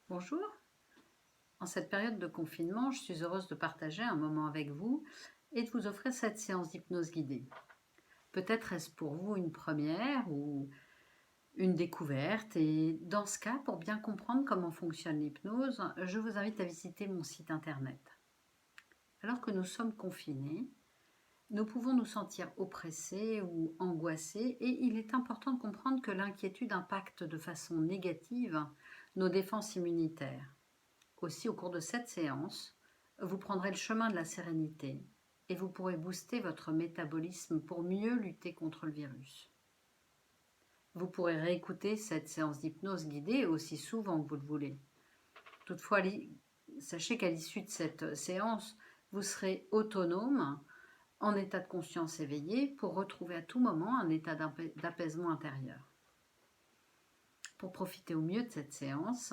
Bonjour, en cette période de confinement, je suis heureuse de partager un moment avec vous et de vous offrir cette séance d'hypnose guidée. Peut-être est-ce pour vous une première ou une découverte et dans ce cas, pour bien comprendre comment fonctionne l'hypnose, je vous invite à visiter mon site internet. Alors que nous sommes confinés, nous pouvons nous sentir oppressés ou angoissés et il est important de comprendre que l'inquiétude impacte de façon négative nos défenses immunitaires. Aussi, au cours de cette séance, vous prendrez le chemin de la sérénité et vous pourrez booster votre métabolisme pour mieux lutter contre le virus. Vous pourrez réécouter cette séance d'hypnose guidée aussi souvent que vous le voulez. Toutefois, sachez qu'à l'issue de cette séance, vous serez autonome, en état de conscience éveillé, pour retrouver à tout moment un état d'apaisement intérieur. Pour profiter au mieux de cette séance,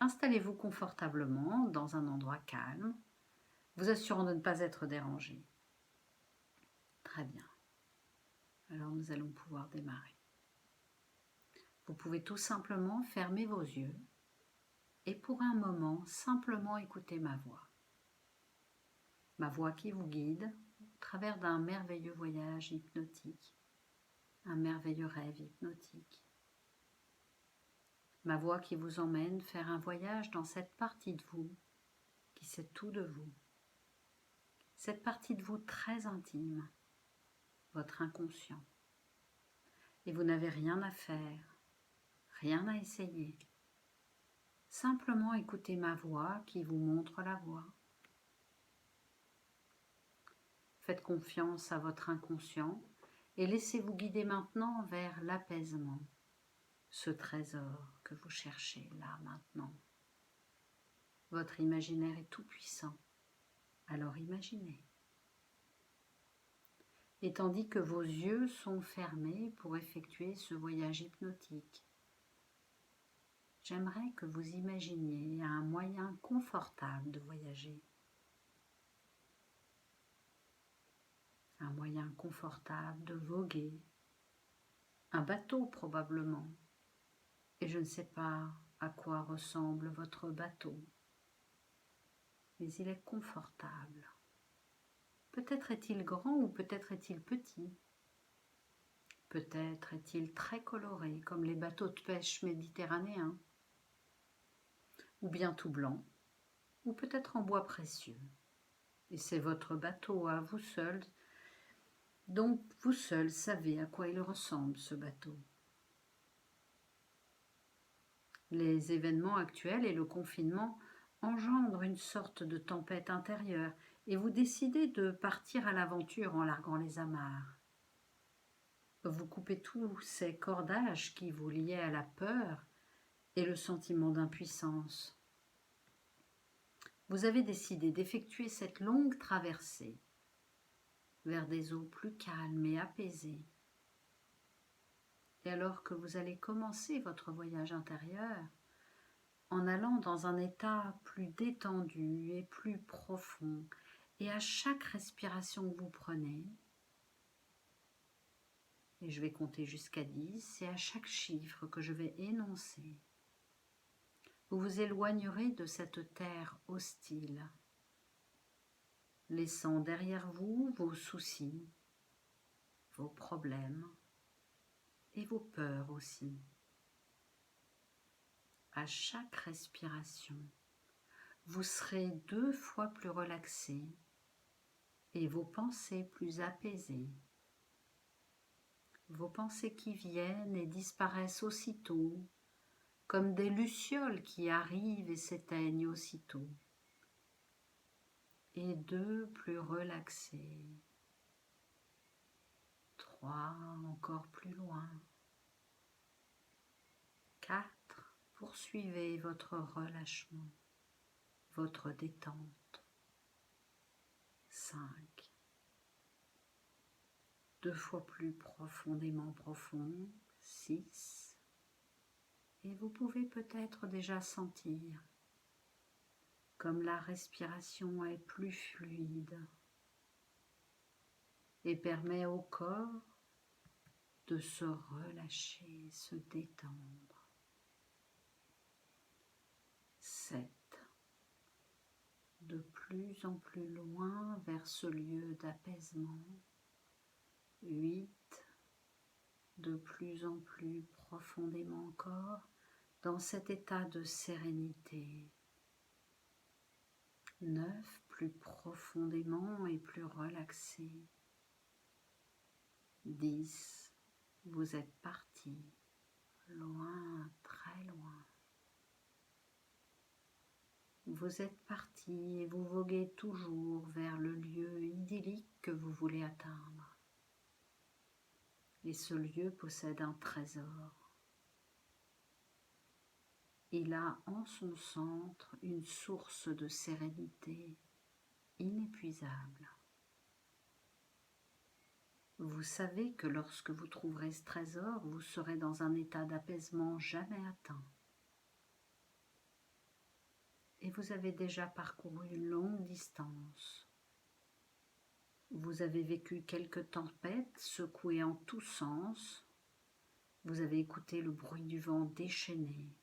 installez-vous confortablement dans un endroit calme, vous assurant de ne pas être dérangé. Très bien. Alors nous allons pouvoir démarrer. Vous pouvez tout simplement fermer vos yeux et pour un moment simplement écouter ma voix. Ma voix qui vous guide au travers d'un merveilleux voyage hypnotique, un merveilleux rêve hypnotique. Ma voix qui vous emmène faire un voyage dans cette partie de vous qui sait tout de vous. Cette partie de vous très intime, votre inconscient. Et vous n'avez rien à faire, rien à essayer. Simplement écoutez ma voix qui vous montre la voie. Faites confiance à votre inconscient et laissez-vous guider maintenant vers l'apaisement, ce trésor que vous cherchez là maintenant. Votre imaginaire est tout puissant, alors imaginez. Et tandis que vos yeux sont fermés pour effectuer ce voyage hypnotique, j'aimerais que vous imaginiez un moyen confortable de voyager. Un moyen confortable de voguer. Un bateau probablement. Et je ne sais pas à quoi ressemble votre bateau. Mais il est confortable. Peut-être est-il grand ou peut-être est-il petit. Peut-être est-il très coloré comme les bateaux de pêche méditerranéens. Ou bien tout blanc. Ou peut-être en bois précieux. Et c'est votre bateau à vous seul. Donc vous seul savez à quoi il ressemble ce bateau. Les événements actuels et le confinement engendrent une sorte de tempête intérieure et vous décidez de partir à l'aventure en larguant les amarres. Vous coupez tous ces cordages qui vous liaient à la peur et le sentiment d'impuissance. Vous avez décidé d'effectuer cette longue traversée vers des eaux plus calmes et apaisées. Et alors que vous allez commencer votre voyage intérieur, en allant dans un état plus détendu et plus profond, et à chaque respiration que vous prenez, et je vais compter jusqu'à 10, et à chaque chiffre que je vais énoncer, vous vous éloignerez de cette terre hostile, laissant derrière vous vos soucis, vos problèmes et vos peurs aussi. À chaque respiration, vous serez 2 fois plus relaxé et vos pensées plus apaisées. Vos pensées qui viennent et disparaissent aussitôt, comme des lucioles qui arrivent et s'éteignent aussitôt. Et 2 plus relaxés. 3 encore plus loin. 4, poursuivez votre relâchement, votre détente. 5, 2 fois plus profondément profond. 6, et vous pouvez peut-être déjà sentir comme la respiration est plus fluide et permet au corps de se relâcher, se détendre. plus en plus loin vers ce lieu d'apaisement. 8, de plus en plus profondément encore dans cet état de sérénité. 9, plus profondément et plus relaxé. 10, vous êtes parti, loin, très loin. Vous êtes parti et vous voguez toujours vers le lieu idyllique que vous voulez atteindre. Et ce lieu possède un trésor. Il a en son centre une source de sérénité inépuisable. Vous savez que lorsque vous trouverez ce trésor, vous serez dans un état d'apaisement jamais atteint. Et vous avez déjà parcouru une longue distance. Vous avez vécu quelques tempêtes secouées en tous sens. Vous avez écouté le bruit du vent déchaîné,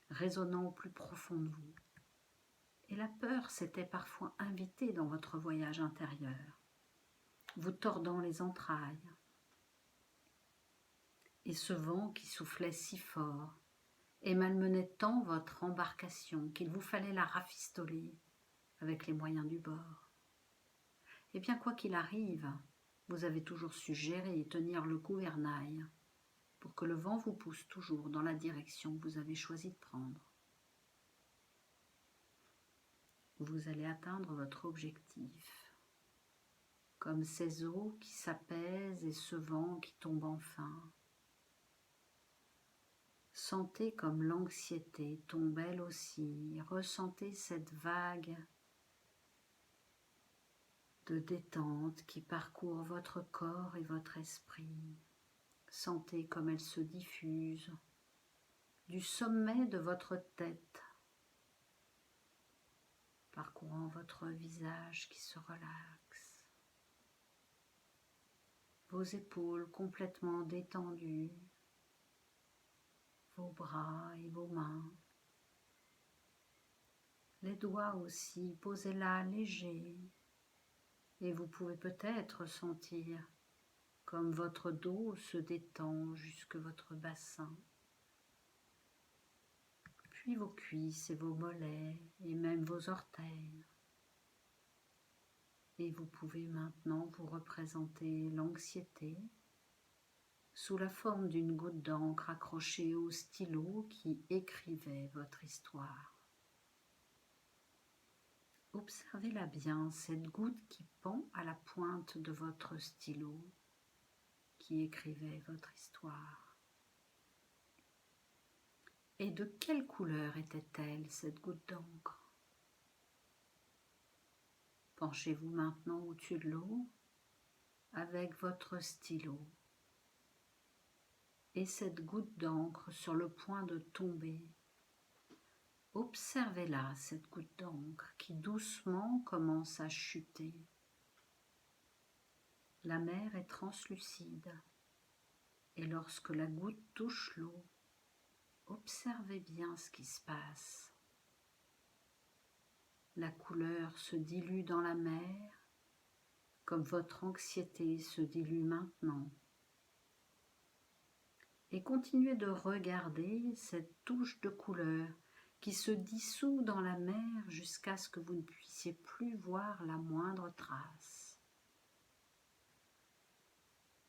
résonnant au plus profond de vous. Et la peur s'était parfois invitée dans votre voyage intérieur, vous tordant les entrailles. Et ce vent qui soufflait si fort et malmenait tant votre embarcation qu'il vous fallait la rafistoler avec les moyens du bord. Et bien quoi qu'il arrive, vous avez toujours su gérer et tenir le gouvernail pour que le vent vous pousse toujours dans la direction que vous avez choisi de prendre. Vous allez atteindre votre objectif, comme ces eaux qui s'apaisent et ce vent qui tombe enfin. Sentez comme l'anxiété tombe elle aussi, ressentez cette vague de détente qui parcourt votre corps et votre esprit. Sentez comme elle se diffuse du sommet de votre tête, parcourant votre visage qui se relaxe, vos épaules complètement détendues, vos bras et vos mains, les doigts aussi, posez là légers, et vous pouvez peut-être sentir comme votre dos se détend jusque votre bassin, puis vos cuisses et vos mollets et même vos orteils. Et vous pouvez maintenant vous représenter l'anxiété sous la forme d'une goutte d'encre accrochée au stylo qui écrivait votre histoire. Observez-la bien, cette goutte qui pend à la pointe de votre stylo qui écrivait votre histoire. Et de quelle couleur était-elle, cette goutte d'encre ? Penchez-vous maintenant au-dessus de l'eau avec votre stylo et cette goutte d'encre sur le point de tomber. Observez-la, cette goutte d'encre qui doucement commence à chuter. La mer est translucide et lorsque la goutte touche l'eau, observez bien ce qui se passe. La couleur se dilue dans la mer, comme votre anxiété se dilue maintenant. Et continuez de regarder cette touche de couleur qui se dissout dans la mer jusqu'à ce que vous ne puissiez plus voir la moindre trace.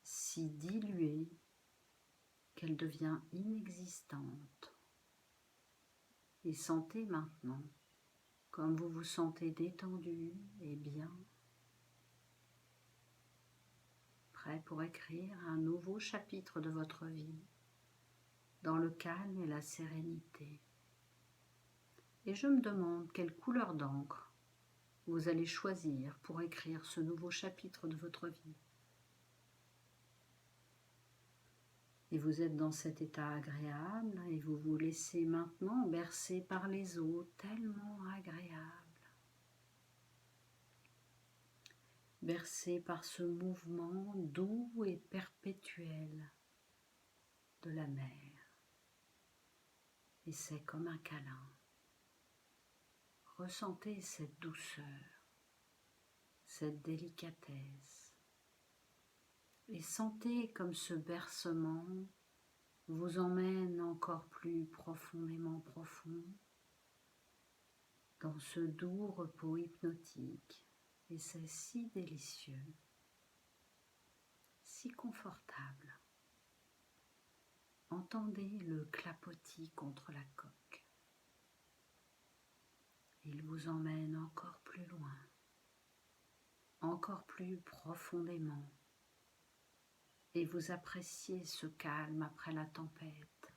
Si diluée qu'elle devient inexistante. Et sentez maintenant comme vous vous sentez détendu et bien, prêt pour écrire un nouveau chapitre de votre vie, dans le calme et la sérénité. Et je me demande quelle couleur d'encre vous allez choisir pour écrire ce nouveau chapitre de votre vie. Et vous êtes dans cet état agréable et vous vous laissez maintenant bercer par les eaux tellement agréables. Bercé par ce mouvement doux et perpétuel de la mer. Et c'est comme un câlin. Ressentez cette douceur. cette délicatesse. Et sentez comme ce bercement vous emmène encore plus profondément profond dans ce doux repos hypnotique. Et c'est si délicieux, si confortable. Entendez le clapotis contre la coque. Il vous emmène encore plus loin, encore plus profondément. Et vous appréciez ce calme après la tempête.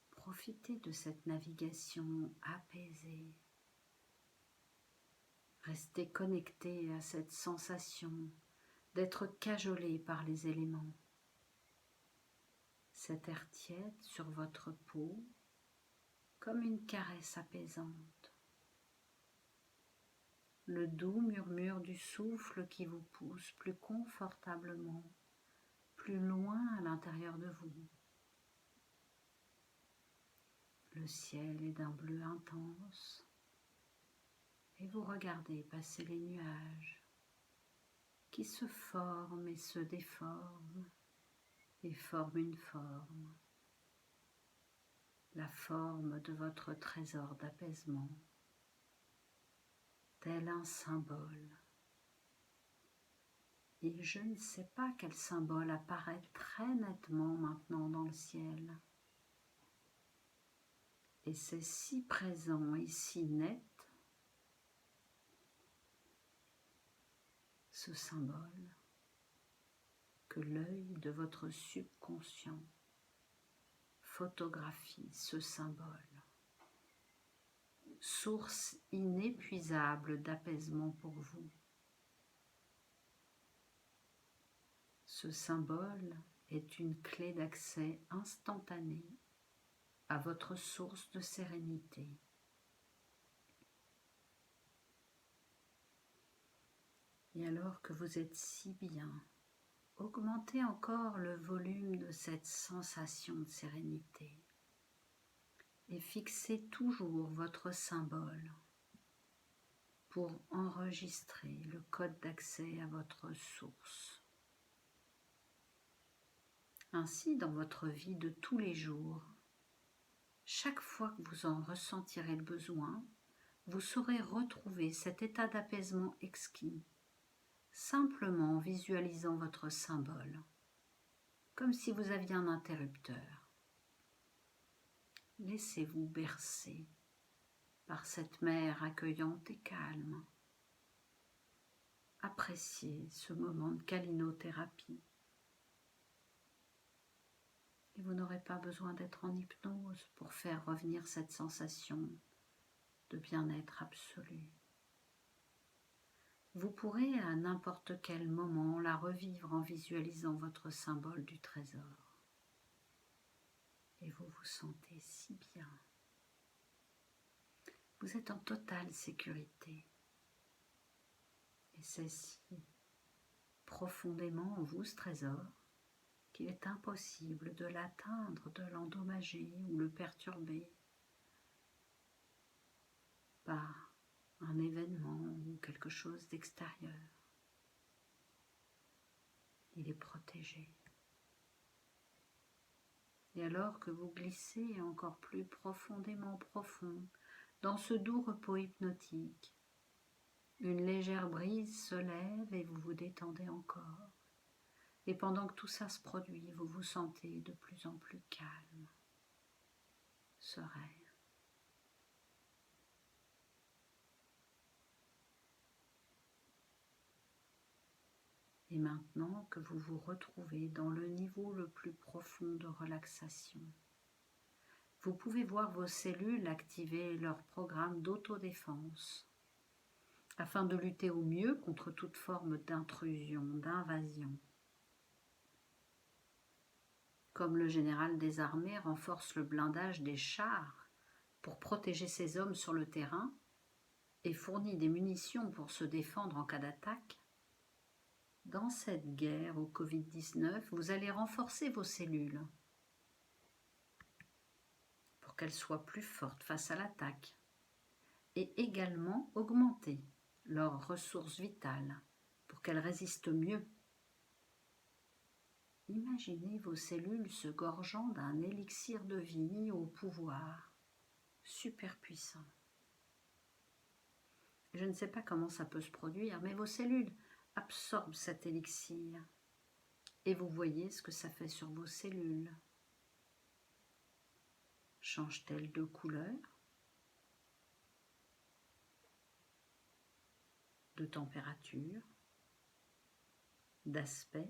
Profitez de cette navigation apaisée. Restez connecté à cette sensation d'être cajolé par les éléments. Cet air tiède sur votre peau comme une caresse apaisante. Le doux murmure du souffle qui vous pousse plus confortablement, plus loin à l'intérieur de vous. Le ciel est d'un bleu intense et vous regardez passer les nuages qui se forment et se déforment et forment une forme, la forme de votre trésor d'apaisement, tel un symbole. Et je ne sais pas quel symbole apparaît très nettement maintenant dans le ciel. Et c'est si présent et si net, ce symbole, que l'œil de votre subconscient photographie ce symbole. Source inépuisable d'apaisement pour vous. Ce symbole est une clé d'accès instantanée à votre source de sérénité. Et alors que vous êtes si bien, augmentez encore le volume de cette sensation de sérénité et fixez toujours votre symbole pour enregistrer le code d'accès à votre source. Ainsi, dans votre vie de tous les jours, chaque fois que vous en ressentirez le besoin, vous saurez retrouver cet état d'apaisement exquis, simplement en visualisant votre symbole, comme si vous aviez un interrupteur. Laissez-vous bercer par cette mer accueillante et calme. Appréciez ce moment de câlinothérapie. Et vous n'aurez pas besoin d'être en hypnose pour faire revenir cette sensation de bien-être absolu. Vous pourrez à n'importe quel moment la revivre en visualisant votre symbole du trésor. Et vous vous sentez si bien. Vous êtes en totale sécurité. Et c'est si profondément en vous ce trésor qu'il est impossible de l'atteindre, de l'endommager ou le perturber par un événement ou quelque chose d'extérieur. Il est protégé. Et alors que vous glissez encore plus profondément profond dans ce doux repos hypnotique, une légère brise se lève et vous vous détendez encore. Et pendant que tout ça se produit, vous vous sentez de plus en plus calme, serein. Et maintenant que vous vous retrouvez dans le niveau le plus profond de relaxation, vous pouvez voir vos cellules activer leur programme d'autodéfense afin de lutter au mieux contre toute forme d'intrusion, d'invasion. Comme le général des armées renforce le blindage des chars pour protéger ses hommes sur le terrain et fournit des munitions pour se défendre en cas d'attaque, dans cette guerre au Covid-19, vous allez renforcer vos cellules pour qu'elles soient plus fortes face à l'attaque et également augmenter leurs ressources vitales pour qu'elles résistent mieux. Imaginez vos cellules se gorgeant d'un élixir de vie au pouvoir super puissant. Je ne sais pas comment ça peut se produire, mais vos cellules absorbent cet élixir et vous voyez ce que ça fait sur vos cellules. Change-t-elle de couleur, de température, d'aspect?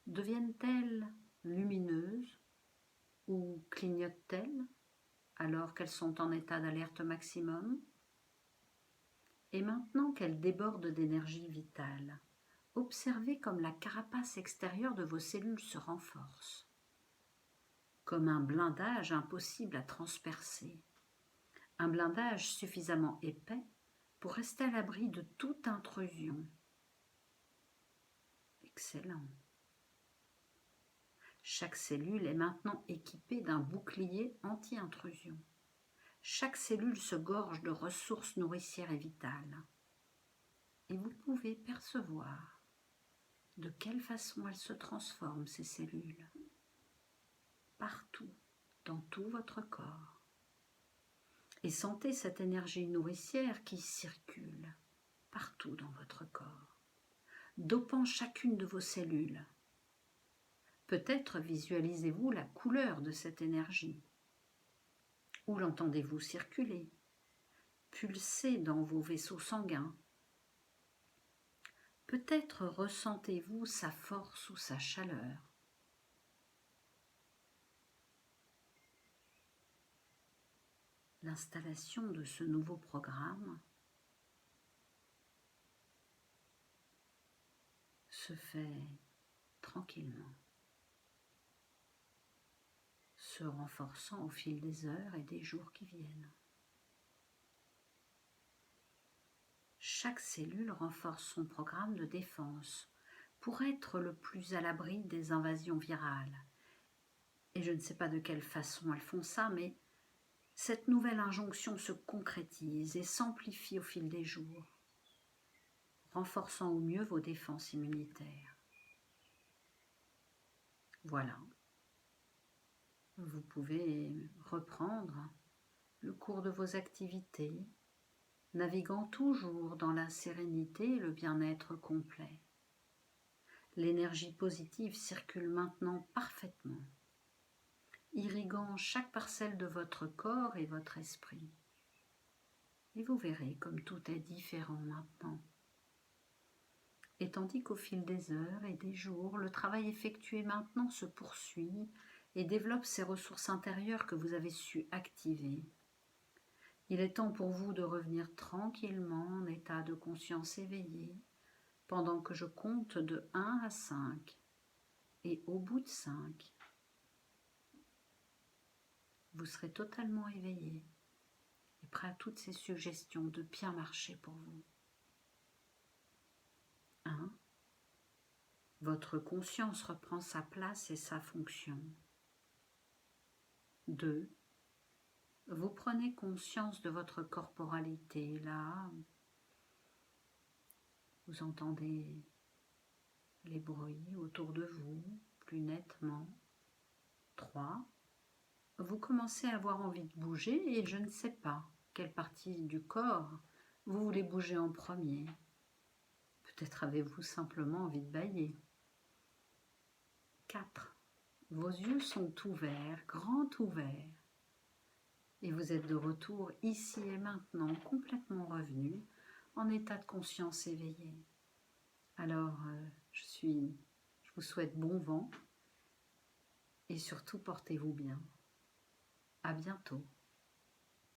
Deviennent-elles lumineuses ou clignotent-elles alors qu'elles sont en état d'alerte maximum? Et maintenant qu'elles débordent d'énergie vitale, observez comme la carapace extérieure de vos cellules se renforce, comme un blindage impossible à transpercer, un blindage suffisamment épais pour rester à l'abri de toute intrusion. Excellent. Chaque cellule est maintenant équipée d'un bouclier anti-intrusion. Chaque cellule se gorge de ressources nourricières et vitales. Et vous pouvez percevoir de quelle façon elles se transforment, ces cellules, partout, dans tout votre corps. Et sentez cette énergie nourricière qui circule partout dans votre corps, dopant chacune de vos cellules. Peut-être visualisez-vous la couleur de cette énergie. Ou l'entendez-vous circuler, pulser dans vos vaisseaux sanguins. Peut-être ressentez-vous sa force ou sa chaleur. L'installation de ce nouveau programme se fait tranquillement, se renforçant au fil des heures et des jours qui viennent. Chaque cellule renforce son programme de défense pour être le plus à l'abri des invasions virales. Et je ne sais pas de quelle façon elles font ça, mais cette nouvelle injonction se concrétise et s'amplifie au fil des jours, renforçant au mieux vos défenses immunitaires. Voilà. Vous pouvez reprendre le cours de vos activités, naviguant toujours dans la sérénité et le bien-être complet. L'énergie positive circule maintenant parfaitement, irriguant chaque parcelle de votre corps et votre esprit. Et vous verrez comme tout est différent maintenant. Et tandis qu'au fil des heures et des jours, le travail effectué maintenant se poursuit et développe ces ressources intérieures que vous avez su activer. Il est temps pour vous de revenir tranquillement en état de conscience éveillée pendant que je compte de 1 à 5. Et au bout de 5, vous serez totalement éveillé et prêt à toutes ces suggestions de bien marcher pour vous. 1. Votre conscience reprend sa place et sa fonction. 2. Vous prenez conscience de votre corporalité. Là, vous entendez les bruits autour de vous plus nettement. 3. Vous commencez à avoir envie de bouger et je ne sais pas quelle partie du corps vous voulez bouger en premier. Peut-être avez-vous simplement envie de bâiller. 4. Vos yeux sont ouverts, grands ouverts. Et vous êtes de retour ici et maintenant, complètement revenu, en état de conscience éveillée. Alors, je vous souhaite bon vent et surtout portez-vous bien. À bientôt.